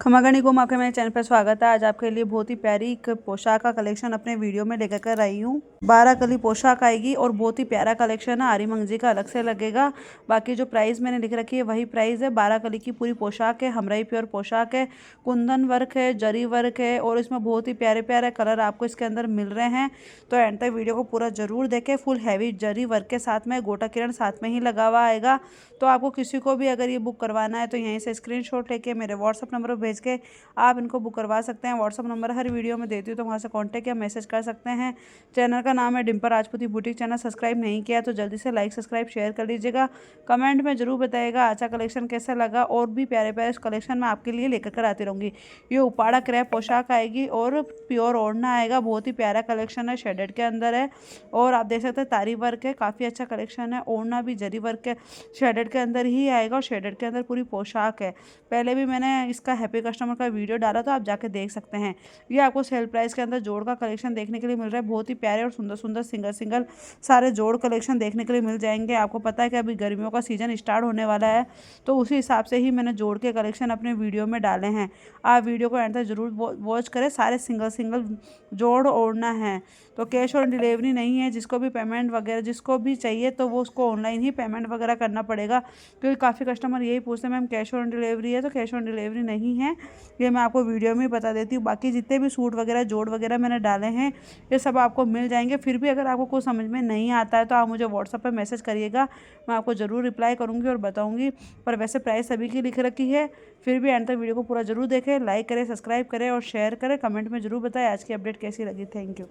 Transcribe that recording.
खमागणी को आपके मेरे चैनल पर स्वागत है। आज आपके लिए बहुत ही प्यारी एक पोशाक का कलेक्शन अपने वीडियो में लेकर कर आई हूँ। 12 कली पोशाक आएगी और बहुत ही प्यारा कलेक्शन है। आरी मंगजी का अलग से लगेगा। बाकी जो प्राइस मैंने लिख रखी है वही प्राइस है। 12 कली की पूरी पोशाक है। हमराई प्योर पोशाक है। कुंदन वर्क है, जरी वर्क है और इसमें बहुत ही प्यारे प्यारे कलर आपको इसके अंदर मिल रहे हैं। तो एंड तक वीडियो को पूरा जरूर देखें। फुल हैवी जरी वर्क के साथ में गोटा किरण साथ में ही लगा हुआ आएगा। तो आपको किसी को भी अगर ये बुक करवाना है तो यहीं से स्क्रीनशॉट लेके मेरे व्हाट्सअप नंबर पर भेज के आप इनको बुक करवा सकते हैं। व्हाट्सअप नंबर हर वीडियो में देती हूँ, तो वहाँ से कांटेक्ट या मैसेज कर सकते हैं। चैनल का नाम है डिम्पल राजपूती बुटीक। चैनल सब्सक्राइब नहीं किया तो जल्दी से लाइक सब्सक्राइब शेयर कर लीजिएगा। कमेंट में जरूर बताइएगा अच्छा कलेक्शन कैसा लगा। और भी प्यारे प्यारे कलेक्शन मैं आपके लिए लेकर कर आती रहूँगी। ये उपाड़ा क्रैप पोशाक आएगी और प्योर ओढ़ना आएगा। बहुत ही प्यारा कलेक्शन है, शेडेड के अंदर है। और आप देख सकते हैं तारी वर्क है, काफ़ी अच्छा कलेक्शन है। ओढ़ना भी जरी वर्क है, शेडेड के अंदर ही आएगा और शेडेड के अंदर पूरी पोशाक है। पहले भी मैंने इसका हैप्पी कस्टमर का वीडियो डाला तो आप जाके देख सकते हैं। ये आपको सेल प्राइस के अंदर जोड़ का कलेक्शन देखने के लिए मिल रहा है। बहुत ही प्यारे और सुंदर सुंदर सिंगल सिंगल सारे जोड़ कलेक्शन देखने के लिए मिल जाएंगे। आपको पता है कि अभी गर्मियों का सीजन स्टार्ट होने वाला है, तो उसी हिसाब से ही मैंने जोड़ के कलेक्शन अपने वीडियो में डाले हैं। आप वीडियो को एंड तक जरूर वॉच करें। सारे सिंगल सिंगल जोड़ ओढ़ना है, तो कैश ऑन डिलीवरी नहीं है। जिसको भी पेमेंट वगैरह जिसको भी चाहिए तो वो उसको ऑनलाइन ही पेमेंट वगैरह करना पड़ेगा, क्योंकि काफ़ी कस्टमर यही पूछते हैं मैम कैश ऑन डिलीवरी है, तो कैश ऑन डिलीवरी नहीं है। ये मैं आपको वीडियो में बता देती हूँ। बाकी जितने भी सूट वगैरह जोड़ वगैरह मैंने डाले हैं ये सब आपको मिल जाएंगे। फिर भी अगर आपको कुछ समझ में नहीं आता है तो आप मुझे व्हाट्सएप पर मैसेज करिएगा, मैं आपको ज़रूर रिप्लाई करूँगी और बताऊँगी। पर वैसे प्राइस सभी की लिख रखी है। फिर भी एंड तक वीडियो को पूरा जरूर देखें, लाइक करें, सब्सक्राइब करें और शेयर करें। कमेंट में जरूर बताएं आज की अपडेट कैसी लगी। Thank you.